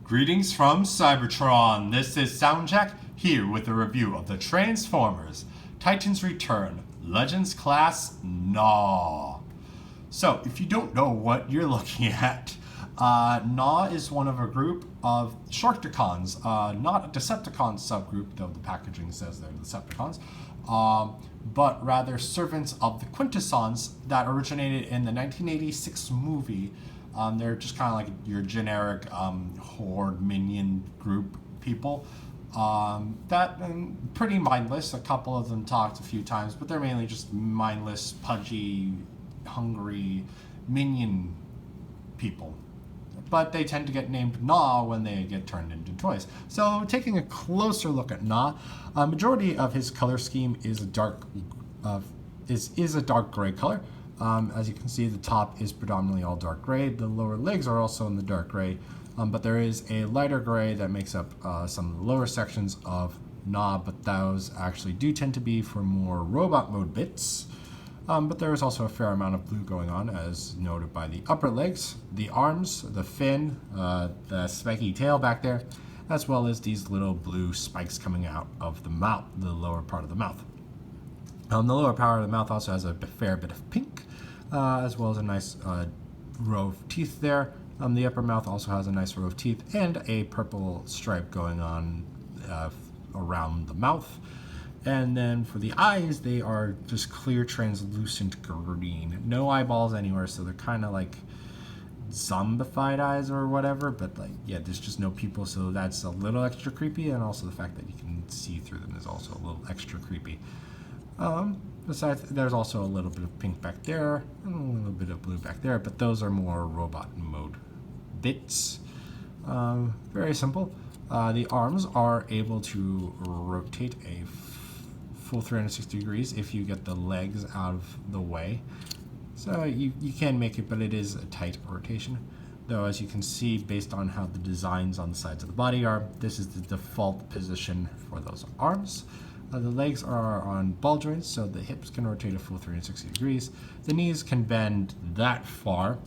Greetings from Cybertron. This is SoundJack here with a review of the Transformers Titans Return Legends Class Gnaw. So, if you don't know what you're looking at, Gnaw is one of a group of Sharkticons, not a Decepticon subgroup, though the packaging says they're Decepticons, but rather servants of the Quintessons that originated in the 1986 movie. They're just kind of like your generic horde minion group people. That pretty mindless. A couple of them talked a few times, but they're mainly just mindless, pudgy, hungry minion people. But they tend to get named Gnaw when they get turned into toys. So taking a closer look at Gnaw, a majority of his color scheme is a dark gray color. As you can see, the top is predominantly all dark gray. The lower legs are also in the dark gray, but there is a lighter gray that makes up some of the lower sections of Gnaw, but those actually do tend to be for more robot mode bits. But there is also a fair amount of blue going on, as noted by the upper legs, the arms, the fin, the spiky tail back there, as well as these little blue spikes coming out of the mouth, the lower part of the mouth. The lower part of the mouth also has a fair bit of pink, as well as a nice row of teeth there. The upper mouth also has a nice row of teeth and a purple stripe going on around the mouth. And then for the eyes, they are just clear, translucent green. No eyeballs anywhere, so they're kind of like zombified eyes or whatever, but like, yeah, there's just no pupil, so that's a little extra creepy, and also the fact that you can see through them is also a little extra creepy. Besides, there's also a little bit of pink back there, and a little bit of blue back there, but those are more robot mode bits. Very simple. The arms are able to rotate a full 360 degrees if you get the legs out of the way. So you can make it, but it is a tight rotation. Though, as you can see, based on how the designs on the sides of the body are, this is the default position for those arms. The legs are on ball joints, so the hips can rotate a full 360 degrees. The knees can bend that far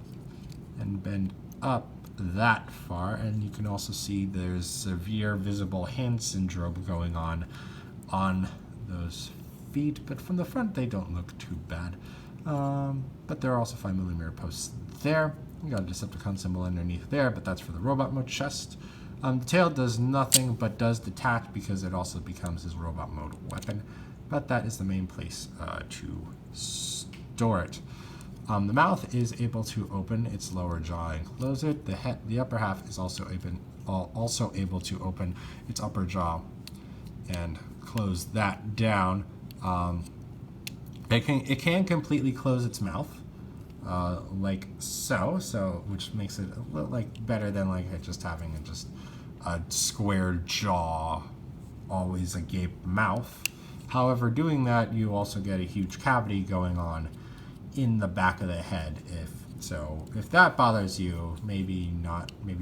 and bend up that far, and you can also see there's severe visible hand syndrome going on those feet, but from the front they don't look too bad. But there are also 5mm posts there. We got a Decepticon symbol underneath there, but that's for the robot mode chest. The tail does nothing but does detach because it also becomes his robot mode weapon, but that is the main place to store it. The mouth is able to open its lower jaw and close it. The upper half is also able to open its upper jaw and close that down. It can completely close its mouth, like so, which makes it a little like better than like it just having a square jaw, always a gape mouth. However, doing that, you also get a huge cavity going on in the back of the head. If that bothers you, maybe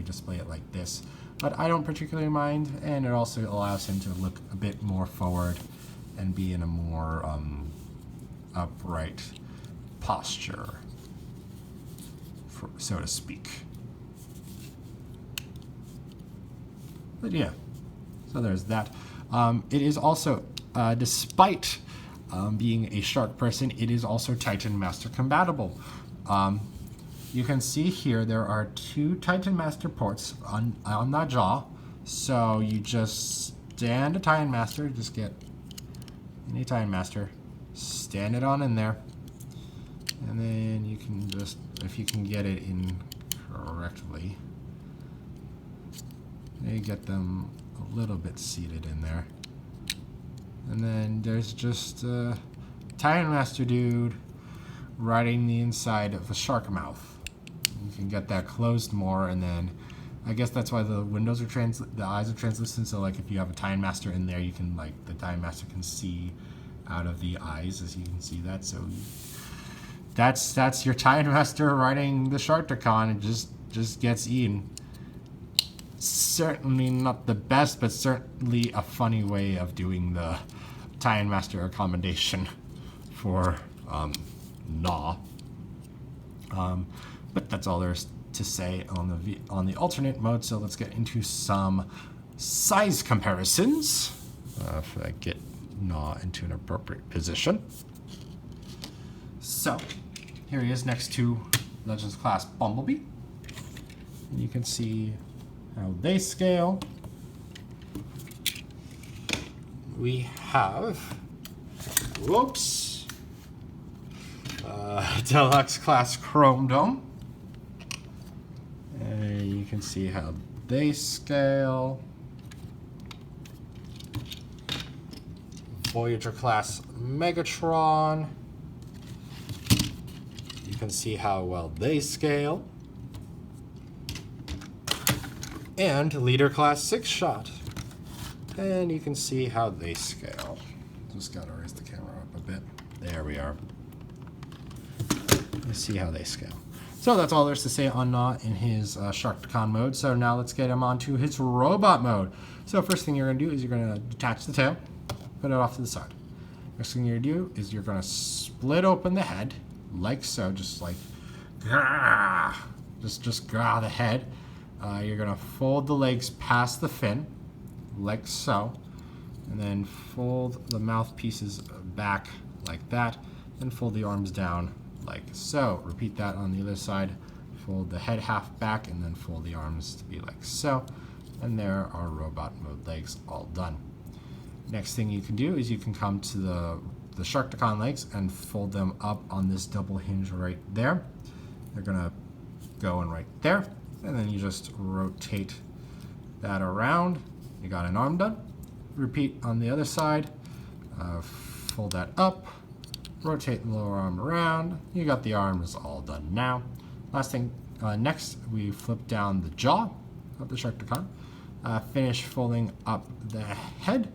display it like this. But I don't particularly mind, and it also allows him to look a bit more forward and be in a more upright posture, so to speak. But yeah, so there's that. It is also, despite being a shark person, it is also Titan Master compatible. You can see here there are 2 Titan Master ports on that jaw. So you just stand a Titan Master, just get any Titan Master, stand it on in there, and then you can just, if you can get it in correctly, you get them a little bit seated in there. And then there's just a Titan Master dude riding the inside of a shark mouth. You can get that closed more, and then I guess that's why the windows are the eyes are translucent. So like if you have a Titan Master in there, you can the Titan Master can see out of the eyes, as you can see that. So that's your Titan Master riding the Sharkticon. It just gets eaten. Certainly not the best, but certainly a funny way of doing the Titan Master accommodation for Gnaw. But that's all there is to say on the alternate mode. So let's get into some size comparisons. If I get Gnaw into an appropriate position. So here he is next to Legends Class Bumblebee. And you can see how they scale. We have, Deluxe Class Chrome Dome. And you can see how they scale. Voyager Class Megatron. You can see how well they scale. And Leader Class 6-Shot. And you can see how they scale. Just gotta raise the camera up a bit. There we are. You see how they scale. So that's all there's to say on Gnaw in his Sharkticon mode. So now let's get him onto his robot mode. So first thing you're gonna do is you're gonna detach the tail, put it off to the side. Next thing you're gonna do is you're gonna split open the head, like so, just like, just grab the head. You're gonna fold the legs past the fin, like so, and then fold the mouthpieces back like that, and fold the arms down like so. Repeat that on the other side. Fold the head half back, and then fold the arms to be like so. And there are robot mode legs all done. Next thing you can do is you can come to the Sharkticon legs and fold them up on this double hinge right there. They're gonna go in right there, and then you just rotate that around. You got an arm done. Repeat on the other side. Fold that up, rotate the lower arm around. You got the arms all done now. Last thing, next we flip down the jaw of the Sharkticon. Finish folding up the head.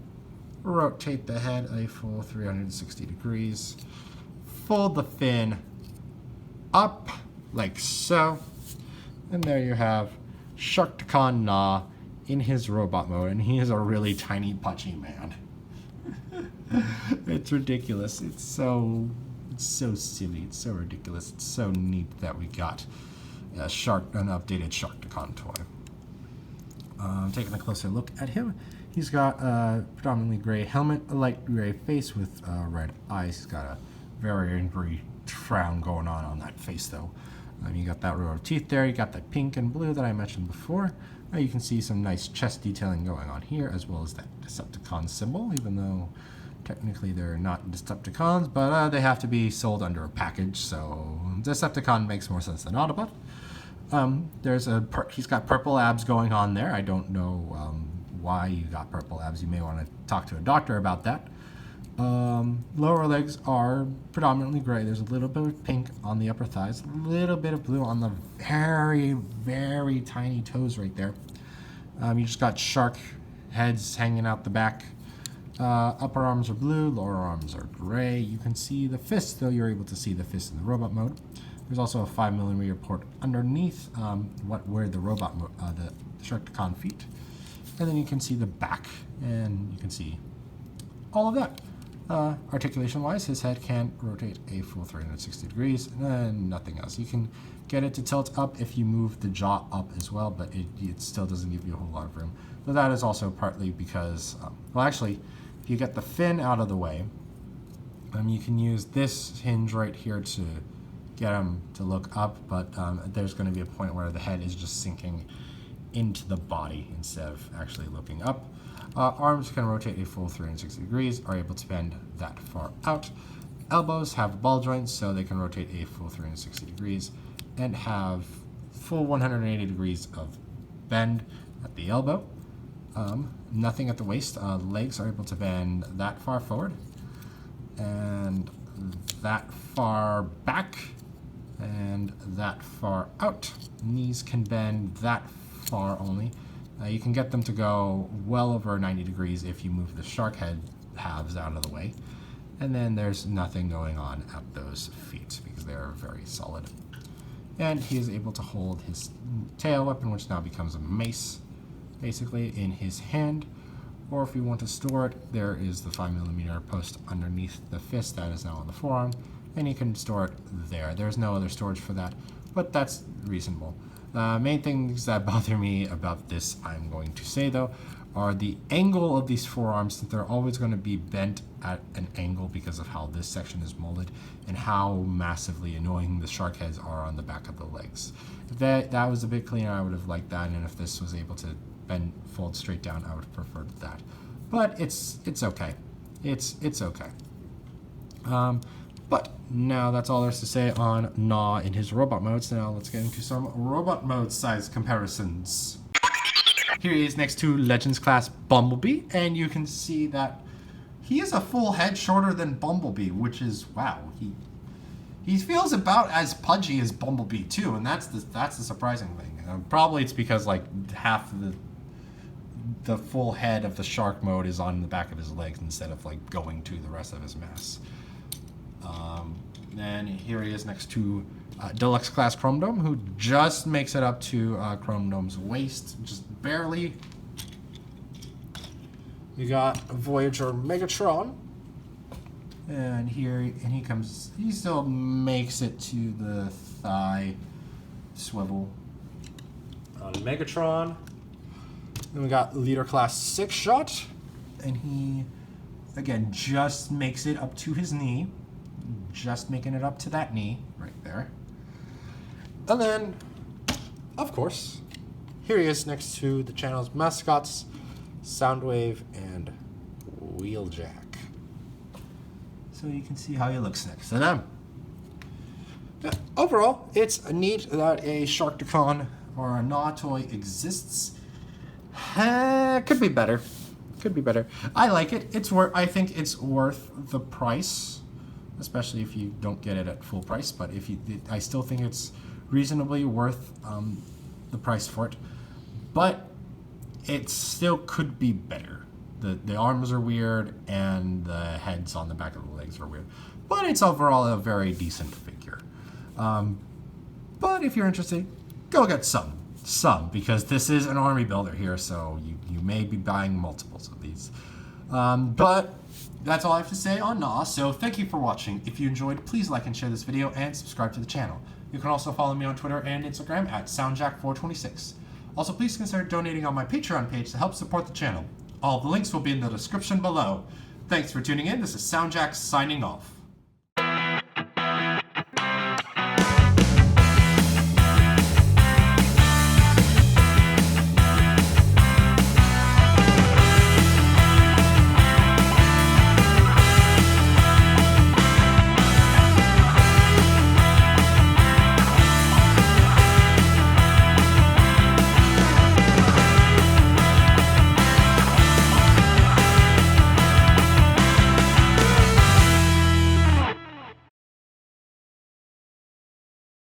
Rotate the head a full 360 degrees. Fold the fin up like so. And there you have Sharkticon Gnaw in his robot mode, and he is a really tiny, pudgy man. It's ridiculous. It's so silly. It's so ridiculous. It's so neat that we got an updated Sharkticon toy. Taking a closer look at him, he's got a predominantly gray helmet, a light gray face with red eyes. He's got a very angry frown going on that face, though. You got that row of teeth there. You got that pink and blue that I mentioned before. You can see some nice chest detailing going on here, as well as that Decepticon symbol, even though technically they're not Decepticons, but they have to be sold under a package, so Decepticon makes more sense than Autobot. He's got purple abs going on there. I don't know why you got purple abs. You may want to talk to a doctor about that. Lower legs are predominantly gray. There's a little bit of pink on the upper thighs, a little bit of blue on the very, very tiny toes right there. You just got shark heads hanging out the back. Upper arms are blue, lower arms are gray. You can see the fist, though you're able to see the fist in the robot mode. There's also a 5mm port underneath where the robot the Sharkticon feet. And then you can see the back, and you can see all of that. Articulation-wise, his head can rotate a full 360 degrees, and nothing else. You can get it to tilt up if you move the jaw up as well, but it still doesn't give you a whole lot of room. But that is also partly because, well, actually, if you get the fin out of the way, you can use this hinge right here to get him to look up, but there's going to be a point where the head is just sinking into the body instead of actually looking up. Arms can rotate a full 360 degrees, are able to bend that far out. Elbows have ball joints, so they can rotate a full 360 degrees and have full 180 degrees of bend at the elbow. Nothing at the waist. Legs are able to bend that far forward and that far back and that far out. Knees can bend that far only. You can get them to go well over 90 degrees if you move the shark head halves out of the way. And then there's nothing going on at those feet because they're very solid. And he is able to hold his tail weapon, which now becomes a mace, basically, in his hand. Or if you want to store it, there is the 5mm post underneath the fist that is now on the forearm, and you can store it there. There's no other storage for that, but that's reasonable. Main things that bother me about this, I'm going to say though, are the angle of these forearms, that they're always going to be bent at an angle because of how this section is molded and how massively annoying the shark heads are on the back of the legs. If that was a bit cleaner, I would have liked that, and if this was able to fold straight down, I would have preferred that. But it's okay. It's okay. But now that's all there's to say on Gnaw in his robot modes. Now let's get into some robot mode size comparisons. Here he is next to Legends class Bumblebee, and you can see that he is a full head shorter than Bumblebee, which is, wow, he feels about as pudgy as Bumblebee too, and that's the surprising thing. Probably it's because like half the full head of the shark mode is on the back of his legs instead of like going to the rest of his mass. Then here he is next to Deluxe Class Chrome Dome, who just makes it up to Chrome Dome's waist, just barely. You got Voyager Megatron, and he comes. He still makes it to the thigh swivel on Megatron. Then we got Leader Class 6 Shot, and he again just makes it up to his knee. Just making it up to that knee right there. And then, of course, here he is next to the channel's mascots, Soundwave and Wheeljack. So you can see how he looks next to them. Overall, it's neat that a Sharkticon or a Gnaw toy exists. Could be better. Could be better. I like it. I think it's worth the price, especially if you don't get it at full price. But I still think it's reasonably worth the price for it. But it still could be better. The arms are weird and the heads on the back of the legs are weird. But it's overall a very decent figure. But if you're interested, go get some, because this is an army builder here, so you may be buying multiples of these. But that's all I have to say on Gnaw, so thank you for watching. If you enjoyed, please like and share this video and subscribe to the channel. You can also follow me on Twitter and Instagram at SoundJack426. Also, please consider donating on my Patreon page to help support the channel. All of the links will be in the description below. Thanks for tuning in. This is SoundJack's signing off.